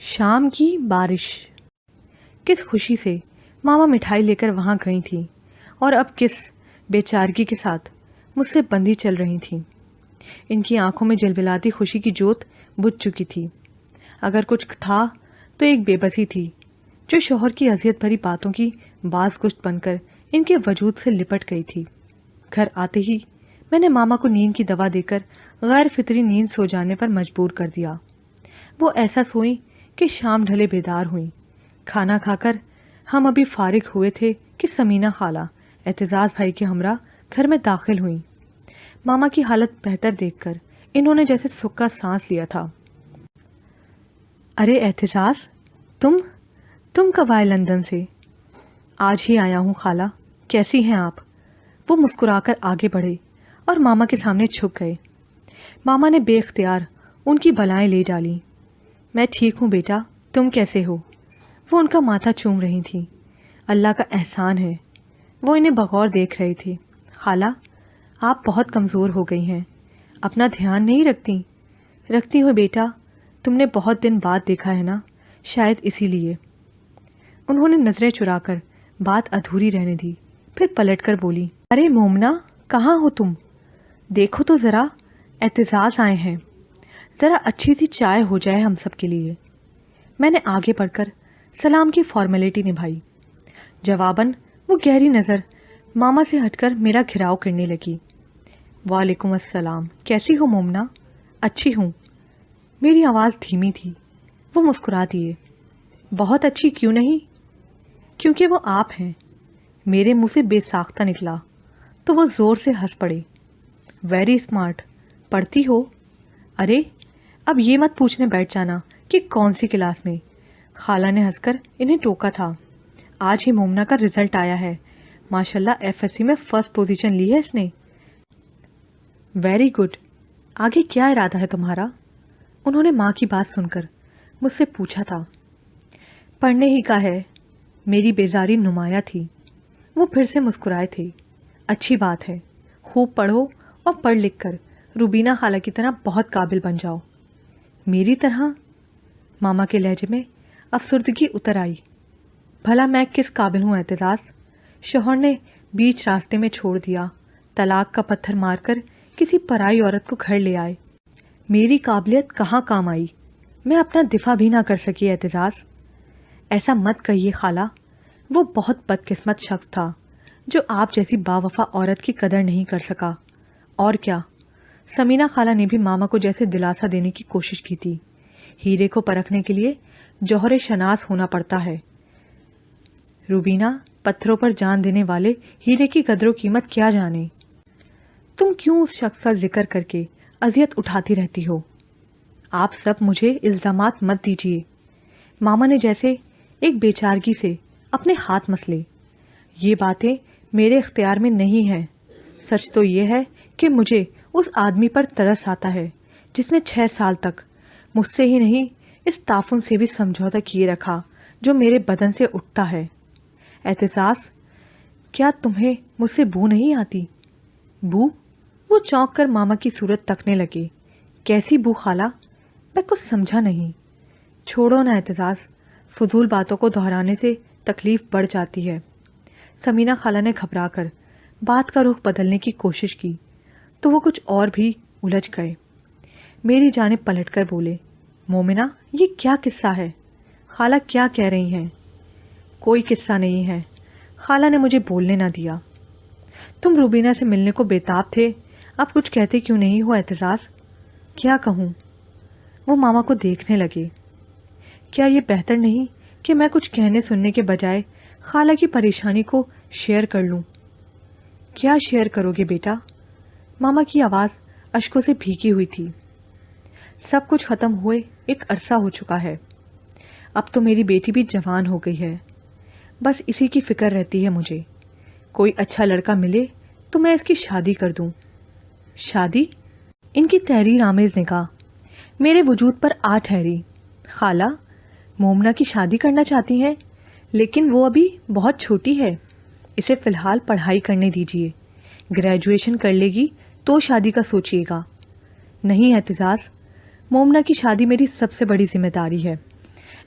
شام کی بارش۔ کس خوشی سے ماما مٹھائی لے کر وہاں گئی تھیں اور اب کس بے چارگی کے ساتھ مجھ سے بندی چل رہی تھیں۔ ان کی آنکھوں میں جلبلاتی خوشی کی جوت بجھ چکی تھی۔ اگر کچھ تھا تو ایک بے بسی تھی جو شوہر کی اذیت بھری باتوں کی باز گشت بن کر ان کے وجود سے لپٹ گئی تھی۔ گھر آتے ہی میں نے ماما کو نیند کی دوا دے کر غیر فطری نیند سو جانے پر مجبور کر دیا۔ وہ ایسا سوئیں کہ شام ڈھلے بیدار ہوئیں۔ کھانا کھا کر ہم ابھی فارغ ہوئے تھے کہ سمینہ خالہ اعتزاز بھائی کے ہمراہ گھر میں داخل ہوئیں۔ ماما کی حالت بہتر دیکھ کر انہوں نے جیسے سکھ کا سانس لیا تھا۔ ارے اعتزاز، تم کب آئے لندن سے؟ آج ہی آیا ہوں خالہ، کیسی ہیں آپ؟ وہ مسکرا کر آگے بڑھے اور ماما کے سامنے جھک گئے۔ ماما نے بے اختیار ان کی بلائیں لے ڈالیں۔ میں ٹھیک ہوں بیٹا، تم کیسے ہو؟ وہ ان کا ماتھا چوم رہی تھیں۔ اللہ کا احسان ہے۔ وہ انہیں بغور دیکھ رہے تھے۔ خالہ، آپ بہت کمزور ہو گئی ہیں، اپنا دھیان نہیں رکھتی ہو بیٹا، تم نے بہت دن بعد دیکھا ہے نا، شاید اسی لیے۔ انہوں نے نظریں چرا کر بات ادھوری رہنے دی، پھر پلٹ کر بولی، ارے مومنہ، کہاں ہو تم؟ دیکھو تو ذرا، اعتزاز آئے ہیں، ذرا اچھی سی چائے ہو جائے ہم سب کے لیے۔ میں نے آگے بڑھ کر سلام کی فارمیلٹی نبھائی۔ جواباً وہ گہری نظر ماما سے ہٹ کر میرا گھراؤ کرنے لگی۔ وعلیکم السلام، کیسی ہو مومنہ؟ اچھی ہوں۔ میری آواز دھیمی تھی۔ وہ مسکرا دیے۔ بہت اچھی کیوں نہیں؟ کیونکہ وہ آپ ہیں۔ میرے منہ سے بے ساختہ نکلا تو وہ زور سے ہنس پڑے۔ ویری اسمارٹ، پڑھتی ہو؟ ارے اب یہ مت پوچھنے بیٹھ جانا کہ کون سی کلاس میں۔ خالہ نے ہنس کر انہیں ٹوکا تھا۔ آج ہی مومنہ کا رزلٹ آیا ہے، ماشاءاللہ FSC میں فرسٹ پوزیشن لی ہے اس نے۔ ویری گڈ، آگے کیا ارادہ ہے تمہارا؟ انہوں نے ماں کی بات سن کر مجھ سے پوچھا تھا۔ پڑھنے ہی کا ہے، میری بیزاری نمایاں تھی۔ وہ پھر سے مسکرائے تھے۔ اچھی بات ہے، خوب پڑھو اور پڑھ لکھ کر روبینہ خالہ کی طرح بہت قابل بن جاؤ۔ میری طرح؟ ماما کے لہجے میں افسردگی اتر آئی۔ بھلا میں کس قابل ہوں اعتزاز؟ شوہر نے بیچ راستے میں چھوڑ دیا، طلاق کا پتھر مار کر کسی پرائی عورت کو گھر لے آئے۔ میری قابلیت کہاں کام آئی؟ میں اپنا دفاع بھی نہ کر سکی اعتزاز۔ ایسا مت کہیے خالہ، وہ بہت بدقسمت شخص تھا جو آپ جیسی باوفا عورت کی قدر نہیں کر سکا۔ اور کیا؟ سمینہ خالہ نے بھی ماما کو جیسے دلاسا دینے کی کوشش کی تھی۔ ہیرے کو پرکھنے کے لیے جوہر شناس ہونا پڑتا ہے۔ روبینہ، پتھروں پر جان دینے والے ہیرے کی قدر و قیمت کیا جانے۔ تم کیوں اس شخص کا ذکر کر کے اذیت اٹھاتی رہتی ہو؟ آپ سب مجھے الزامات مت دیجیے۔ ماما نے جیسے ایک بے چارگی سے اپنے ہاتھ مسلے۔ یہ باتیں میرے اختیار میں نہیں ہیں۔ سچ تو یہ ہے کہ مجھے اس آدمی پر ترس آتا ہے جس نے 6 سال تک مجھ سے ہی نہیں اس تعفن سے بھی سمجھوتا کیے رکھا جو میرے بدن سے اٹھتا ہے۔ اعتزاز، کیا تمہیں مجھ سے بو نہیں آتی؟ بو؟ وہ چونک کر ماما کی صورت تکنے لگے۔ کیسی بو خالہ؟ میں کچھ سمجھا نہیں۔ چھوڑو نا اعتزاز، فضول باتوں کو دہرانے سے تکلیف بڑھ جاتی ہے۔ سمینہ خالہ نے گھبرا کر بات کا رخ بدلنے کی کوشش کی تو وہ کچھ اور بھی الجھ گئے۔ میری جانب پلٹ کر بولے، مومنہ، یہ کیا قصہ ہے؟ خالہ کیا کہہ رہی ہیں؟ کوئی قصہ نہیں ہے، خالہ نے مجھے بولنے نہ دیا۔ تم روبینہ سے ملنے کو بےتاب تھے، اب کچھ کہتے کیوں نہیں ہو اعتزاز؟ کیا کہوں؟ وہ ماما کو دیکھنے لگے۔ کیا یہ بہتر نہیں کہ میں کچھ کہنے سننے کے بجائے خالہ کی پریشانی کو شیئر کر لوں؟ کیا شیئر کرو گے بیٹا؟ ماما کی آواز اشکوں سے بھیگی ہوئی تھی۔ سب کچھ ختم ہوئے ایک عرصہ ہو چکا ہے۔ اب تو میری بیٹی بھی جوان ہو گئی ہے، بس اسی کی فکر رہتی ہے مجھے۔ کوئی اچھا لڑکا ملے تو میں اس کی شادی کر دوں۔ شادی؟ ان کی تحریر آمیز نگاہ میرے وجود پر آ ٹھہری۔ خالہ، مومنہ کی شادی کرنا چاہتی ہیں، لیکن وہ ابھی بہت چھوٹی ہے، اسے فی الحال پڑھائی کرنے دیجیے، گریجویشن کر لے گی تو شادی کا سوچیے گا۔ نہیں اعتزاز، مومنہ کی شادی میری سب سے بڑی ذمہ داری ہے،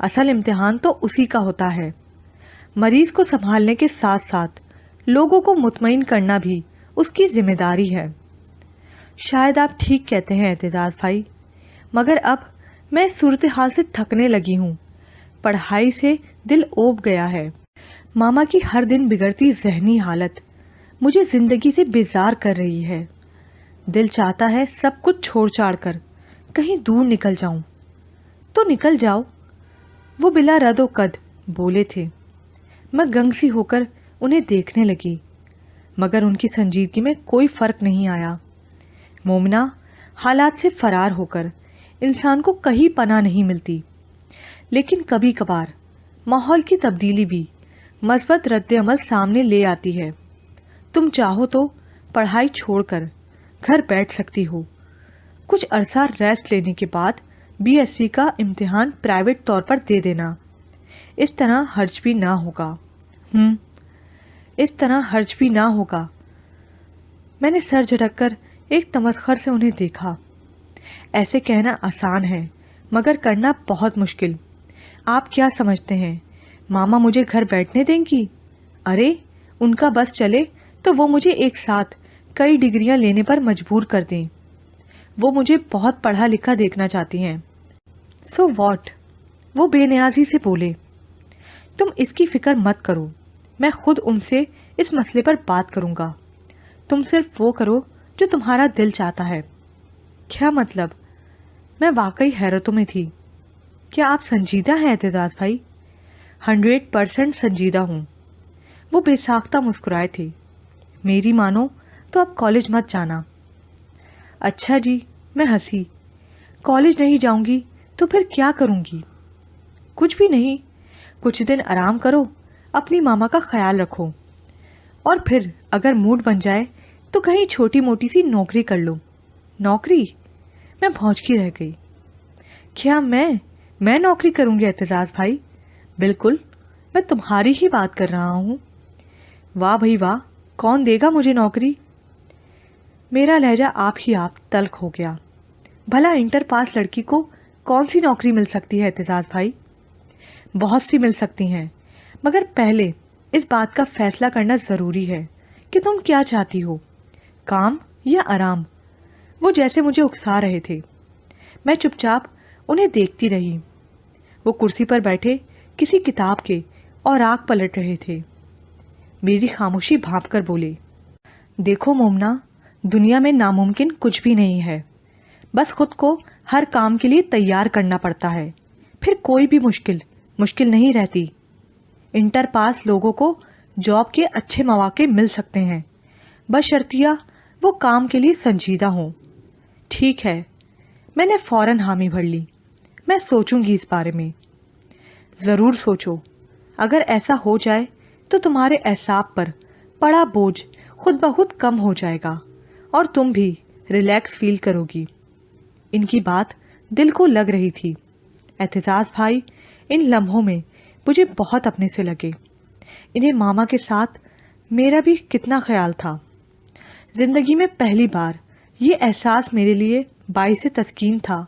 اصل امتحان تو اسی کا ہوتا ہے. مریض کو سنبھالنے کے ساتھ ساتھ لوگوں کو مطمئن کرنا بھی اس کی ذمہ داری ہے. شاید آپ ٹھیک کہتے ہیں اعتزاز بھائی، مگر اب میں اس صورتحال سے تھکنے لگی ہوں. پڑھائی سے دل اوب گیا ہے. ماما کی ہر دن بگڑتی ذہنی حالت مجھے زندگی سے بیزار کر رہی ہے. دل چاہتا ہے سب کچھ چھوڑ چھاڑ کر کہیں دور نکل جاؤں. تو نکل جاؤ، وہ بلا رد و قد بولے تھے. میں گنگ سی ہو کر انہیں دیکھنے لگی، مگر ان کی سنجیدگی میں کوئی فرق نہیں آیا. مومنہ، حالات سے فرار ہو کر انسان کو کہیں پناہ نہیں ملتی، لیکن کبھی کبھار ماحول کی تبدیلی بھی مثبت رد عمل سامنے لے آتی ہے. تم چاہو تو پڑھائی چھوڑ کر گھر بیٹھ سکتی ہو. کچھ عرصہ ریسٹ لینے کے بعد BSc کا امتحان پرائیویٹ طور پر دے دینا. اس طرح حرج بھی نہ ہوگا. اس طرح حرج بھی نہ ہوگا. میں نے سر جھٹک کر ایک تمسخر سے انہیں دیکھا. ایسے کہنا آسان ہے مگر کرنا بہت مشکل. آپ کیا سمجھتے ہیں ماما مجھے گھر بیٹھنے دیں گی؟ ارے ان کا بس چلے تو وہ مجھے ایک ساتھ کئی ڈگریاں لینے پر مجبور کر دیں. وہ مجھے بہت پڑھا لکھا دیکھنا چاہتی ہیں. So what? وہ بے نیازی سے بولے. تم اس کی فکر مت کرو، میں خود ان سے اس مسئلے پر بات کروں گا. تم صرف وہ کرو جو تمہارا دل چاہتا ہے. کیا مطلب؟ میں واقعی حیرتوں میں تھی. کیا آپ سنجیدہ ہیں اعتزاز بھائی؟ 100% سنجیدہ ہوں. وہ بے ساختہ مسکرائے تھے. میری مانو تو اب کالج مت جانا. اچھا جی، میں ہنسی. کالج نہیں جاؤں گی تو پھر کیا کروں گی؟ کچھ بھی نہیں. کچھ دن آرام کرو، اپنی ماما کا خیال رکھو، اور پھر اگر موڈ بن جائے تو کہیں چھوٹی موٹی سی نوکری کر لو. نوکری؟ میں بھونچکی رہ گئی. کیا میں نوکری کروں گی اعتزاز بھائی؟ بالکل، میں تمہاری ہی بات کر رہا ہوں. واہ بھائی واہ، کون دے گا مجھے نوکری؟ میرا لہجہ آپ ہی آپ تلخ ہو گیا. بھلا انٹر پاس لڑکی کو کون سی نوکری مل سکتی ہے اعتزاز بھائی؟ بہت سی مل سکتی ہیں، مگر پہلے اس بات کا فیصلہ کرنا ضروری ہے کہ تم کیا چاہتی ہو، کام یا آرام. وہ جیسے مجھے اکسا رہے تھے. میں چپ چاپ انہیں دیکھتی رہی. وہ کرسی پر بیٹھے کسی کتاب کے اوراق پلٹ رہے تھے. میری خاموشی بھانپ کر بولے، دیکھو مومنہ، دنیا میں ناممکن کچھ بھی نہیں ہے. بس خود کو ہر کام کے لیے تیار کرنا پڑتا ہے، پھر کوئی بھی مشکل نہیں رہتی. انٹر پاس لوگوں کو جاب کے اچھے مواقع مل سکتے ہیں، بشرطیہ وہ کام کے لیے سنجیدہ ہوں. ٹھیک ہے، میں نے فوراً حامی بھر لی. میں سوچوں گی اس بارے میں. ضرور سوچو. اگر ایسا ہو جائے تو تمہارے اعصاب پر پڑا بوجھ خود بخود کم ہو جائے گا اور تم بھی ریلیکس فیل کرو گی. ان کی بات دل کو لگ رہی تھی. اعتزاز بھائی ان لمحوں میں مجھے بہت اپنے سے لگے. انہیں ماما کے ساتھ میرا بھی کتنا خیال تھا. زندگی میں پہلی بار یہ احساس میرے لیے باعث تسکین تھا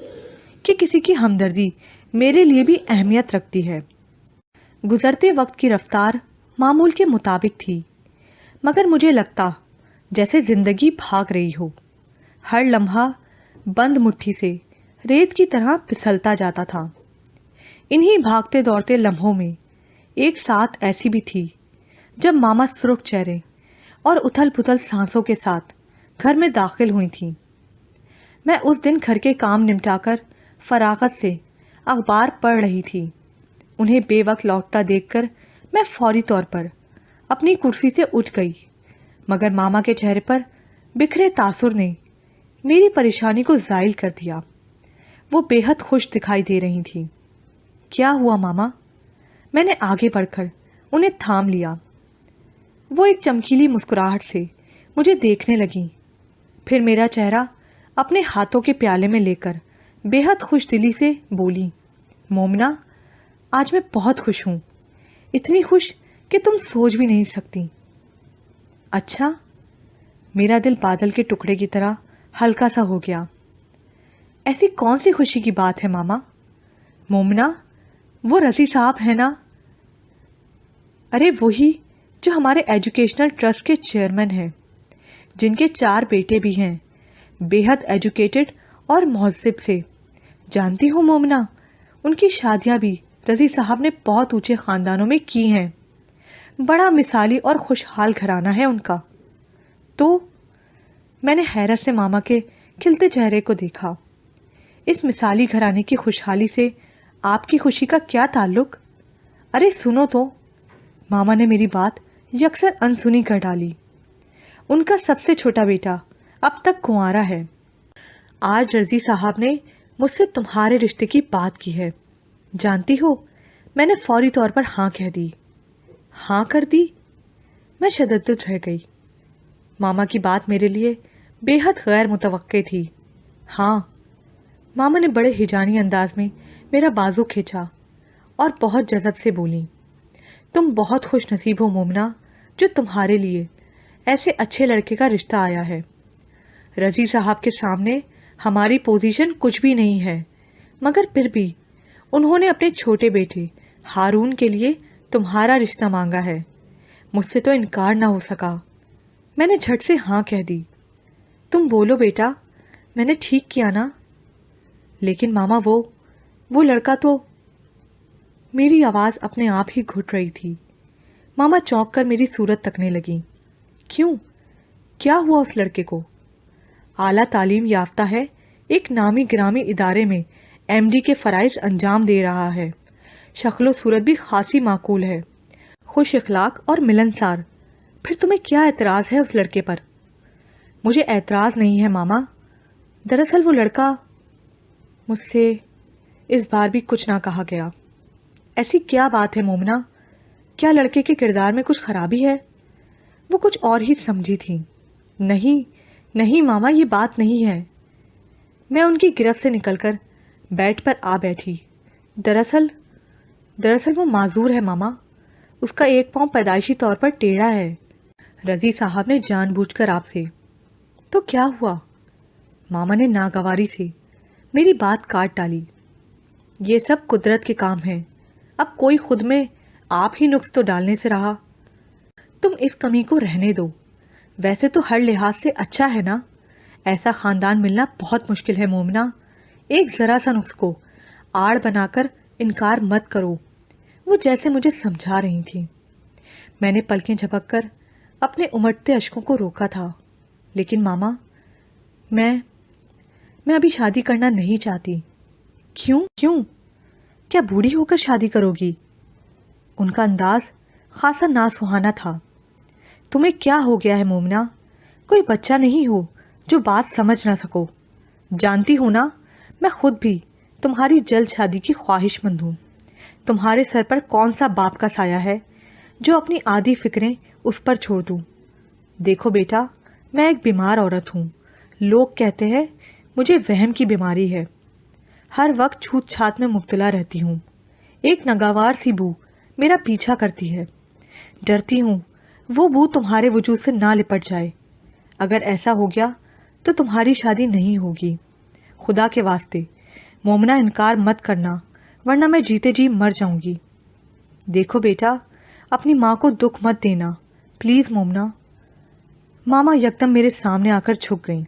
کہ کسی کی ہمدردی میرے لیے بھی اہمیت رکھتی ہے. گزرتے وقت کی رفتار معمول کے مطابق تھی، مگر مجھے لگتا جیسے زندگی بھاگ رہی ہو. ہر لمحہ بند مٹھی سے ریت کی طرح پھسلتا جاتا تھا. انہی بھاگتے دوڑتے لمحوں میں ایک ساتھ ایسی بھی تھی جب ماما سرخ چہرے اور اتھل پتھل سانسوں کے ساتھ گھر میں داخل ہوئی تھیں. میں اس دن گھر کے کام نمٹا کر فراغت سے اخبار پڑھ رہی تھی. انہیں بے وقت لوٹتا دیکھ کر میں فوری طور پر اپنی کرسی سے اٹھ گئی، مگر ماما کے چہرے پر بکھرے تاثر نے میری پریشانی کو زائل کر دیا. وہ بے حد خوش دکھائی دے رہی تھیں. کیا ہوا ماما؟ میں نے آگے بڑھ کر انہیں تھام لیا. وہ ایک چمکیلی مسکراہٹ سے مجھے دیکھنے لگیں، پھر میرا چہرہ اپنے ہاتھوں کے پیالے میں لے کر بے حد خوش دلی سے بولی، مومنہ آج میں بہت خوش ہوں، اتنی خوش کہ تم سوچ بھی نہیں سکتی. اچھا؟ میرا دل بادل کے ٹکڑے کی طرح ہلکا سا ہو گیا. ایسی کون سی خوشی کی بات ہے ماما؟ مومنہ وہ رضی صاحب ہیں نا؟ ارے وہی جو ہمارے ایجوکیشنل ٹرسٹ کے چیئرمین ہیں، جن کے 4 بیٹے بھی ہیں، بے حد ایجوکیٹڈ اور مہذب سے۔ جانتی ہو مومنہ، ان کی شادیاں بھی رضی صاحب نے بہت اونچے خاندانوں میں کی ہیں۔ بڑا مثالی اور خوشحال گھرانہ ہے ان کا۔ تو میں نے حیرت سے ماما کے کھلتے چہرے کو دیکھا۔ اس مثالی گھرانے کی خوشحالی سے آپ کی خوشی کا کیا تعلق؟ ارے سنو تو، ماما نے میری بات یکسر انسنی کر ڈالی۔ ان کا سب سے چھوٹا بیٹا اب تک کنوارا ہے۔ آج رضی صاحب نے مجھ سے تمہارے رشتے کی بات کی ہے۔ جانتی ہو، میں نے فوری طور پر ہاں کہہ دی۔ ہاں کر دی؟ میں شددت رہ گئی۔ ماما کی بات میرے لیے بے حد غیر متوقع تھی۔ ہاں، ماما نے بڑے ہجانی انداز میں میرا بازو کھینچا اور بہت جذب سے بولی، تم بہت خوش نصیب ہو مومنہ، جو تمہارے لیے ایسے اچھے لڑکے کا رشتہ آیا ہے۔ رضی صاحب کے سامنے ہماری پوزیشن کچھ بھی نہیں ہے، مگر پھر بھی انہوں نے اپنے چھوٹے بیٹے ہارون کے لیے تمہارا رشتہ مانگا ہے۔ مجھ سے تو انکار نہ ہو سکا۔ میں نے جھٹ سے ہاں کہہ دی۔ تم بولو بیٹا، میں نے ٹھیک کیا نا؟ لیکن ماما وہ لڑکا تو… میری آواز اپنے آپ ہی گھٹ رہی تھی۔ ماما چونک کر میری صورت تکنے لگی۔ کیوں؟ کیا ہوا اس لڑکے کو؟ اعلیٰ تعلیم یافتہ ہے، ایک نامی گرامی ادارے میں ایم ڈی کے فرائض انجام دے رہا ہے، شکل و صورت بھی خاصی معقول ہے، خوش اخلاق اور ملنسار۔ پھر تمہیں کیا اعتراض ہے اس لڑکے پر؟ مجھے اعتراض نہیں ہے ماما، دراصل وہ لڑکا… مجھ سے اس بار بھی کچھ نہ کہا گیا۔ ایسی کیا بات ہے مومنہ؟ کیا لڑکے کے کردار میں کچھ خرابی ہے؟ وہ کچھ اور ہی سمجھی تھی۔ نہیں ماما، یہ بات نہیں ہے۔ میں ان کی گرفت سے نکل کر بیڈ پر آ بیٹھی۔ دراصل وہ معذور ہے ماما، اس کا ایک پاؤں پیدائشی طور پر ٹیڑھا ہے۔ رضی صاحب نے جان بوجھ کر آپ سے… تو کیا ہوا؟ ماما نے ناگواری سے میری بات کاٹ ڈالی۔ یہ سب قدرت کے کام ہیں، اب کوئی خود میں آپ ہی نقص تو ڈالنے سے رہا۔ تم اس کمی کو رہنے دو، ویسے تو ہر لحاظ سے اچھا ہے نا۔ ایسا خاندان ملنا بہت مشکل ہے مومنہ۔ ایک ذرا سا نقص کو آڑ بنا کر انکار مت کرو۔ وہ جیسے مجھے سمجھا رہی تھی۔ میں نے پلکیں جھپک کر اپنے امٹتے اشکوں کو روکا تھا۔ لیکن ماما، میں ابھی شادی کرنا نہیں چاہتی۔ کیوں؟ کیا بوڑھی ہو کر شادی کرو گی؟ ان کا انداز خاصا ناسہانا تھا۔ تمہیں کیا ہو گیا ہے مومنہ؟ کوئی بچہ نہیں ہو جو بات سمجھ نہ سکو؟ جانتی ہو نا، میں خود بھی تمہاری جلد شادی کی خواہش مند ہوں۔ تمہارے سر پر کون سا باپ کا سایہ ہے جو اپنی آدھی فکریں اس پر چھوڑ دوں؟ دیکھو بیٹا، میں ایک بیمار عورت ہوں۔ لوگ کہتے ہیں مجھے وہم کی بیماری ہے، ہر وقت چھوت چھات میں مبتلا رہتی ہوں۔ ایک ناگوار سی بو میرا پیچھا کرتی ہے، ڈرتی ہوں وہ بو تمہارے وجود سے نہ لپٹ جائے۔ اگر ایسا ہو گیا تو تمہاری شادی نہیں ہوگی۔ خدا کے واسطے مومنہ، انکار مت کرنا، ورنہ میں جیتے جی مر جاؤں گی۔ دیکھو بیٹا، اپنی ماں کو دکھ مت دینا، پلیز مومنہ۔ ماما یکدم میرے سامنے آ کر جھک گئیں۔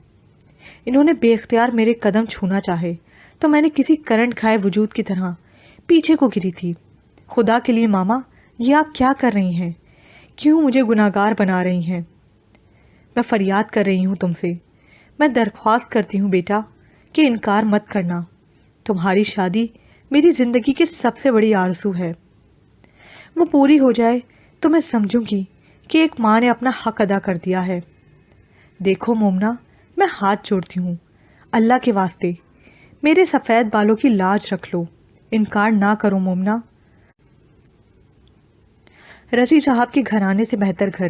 انہوں نے بے اختیار میرے قدم چھونا چاہے تو میں نے کسی کرنٹ کھائے وجود کی طرح پیچھے کو گری تھی۔ خدا کے لیے ماما، یہ آپ کیا کر رہی ہیں؟ کیوں مجھے گناہگار بنا رہی ہیں؟ میں فریاد کر رہی ہوں تم سے، میں درخواست کرتی ہوں بیٹا کہ انکار مت کرنا۔ تمہاری شادی میری زندگی کی سب سے بڑی آرزو ہے۔ وہ پوری ہو جائے تو میں سمجھوں گی کہ ایک ماں نے اپنا حق ادا کر دیا ہے۔ دیکھو مومنہ، میں ہاتھ جوڑتی ہوں، اللہ کے واسطے میرے سفید بالوں کی لاج رکھ لو، انکار نہ کرو مومنہ۔ رضی صاحب کے گھرانے سے بہتر گھر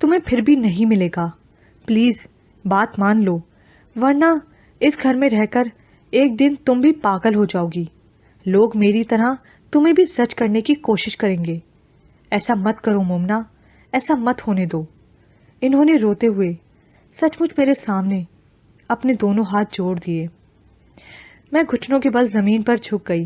تمہیں پھر بھی نہیں ملے گا، پلیز بات مان لو، ورنہ اس گھر میں رہ کر ایک دن تم بھی پاگل ہو جاؤ گی۔ لوگ میری طرح تمہیں بھی زج کرنے کی کوشش کریں گے۔ ایسا مت کرو مومنہ، ایسا مت ہونے دو۔ انہوں نے روتے ہوئے سچ مچ میرے سامنے اپنے دونوں ہاتھ جوڑ دیے۔ میں گھٹنوں کے بل زمین پر جھک گئی۔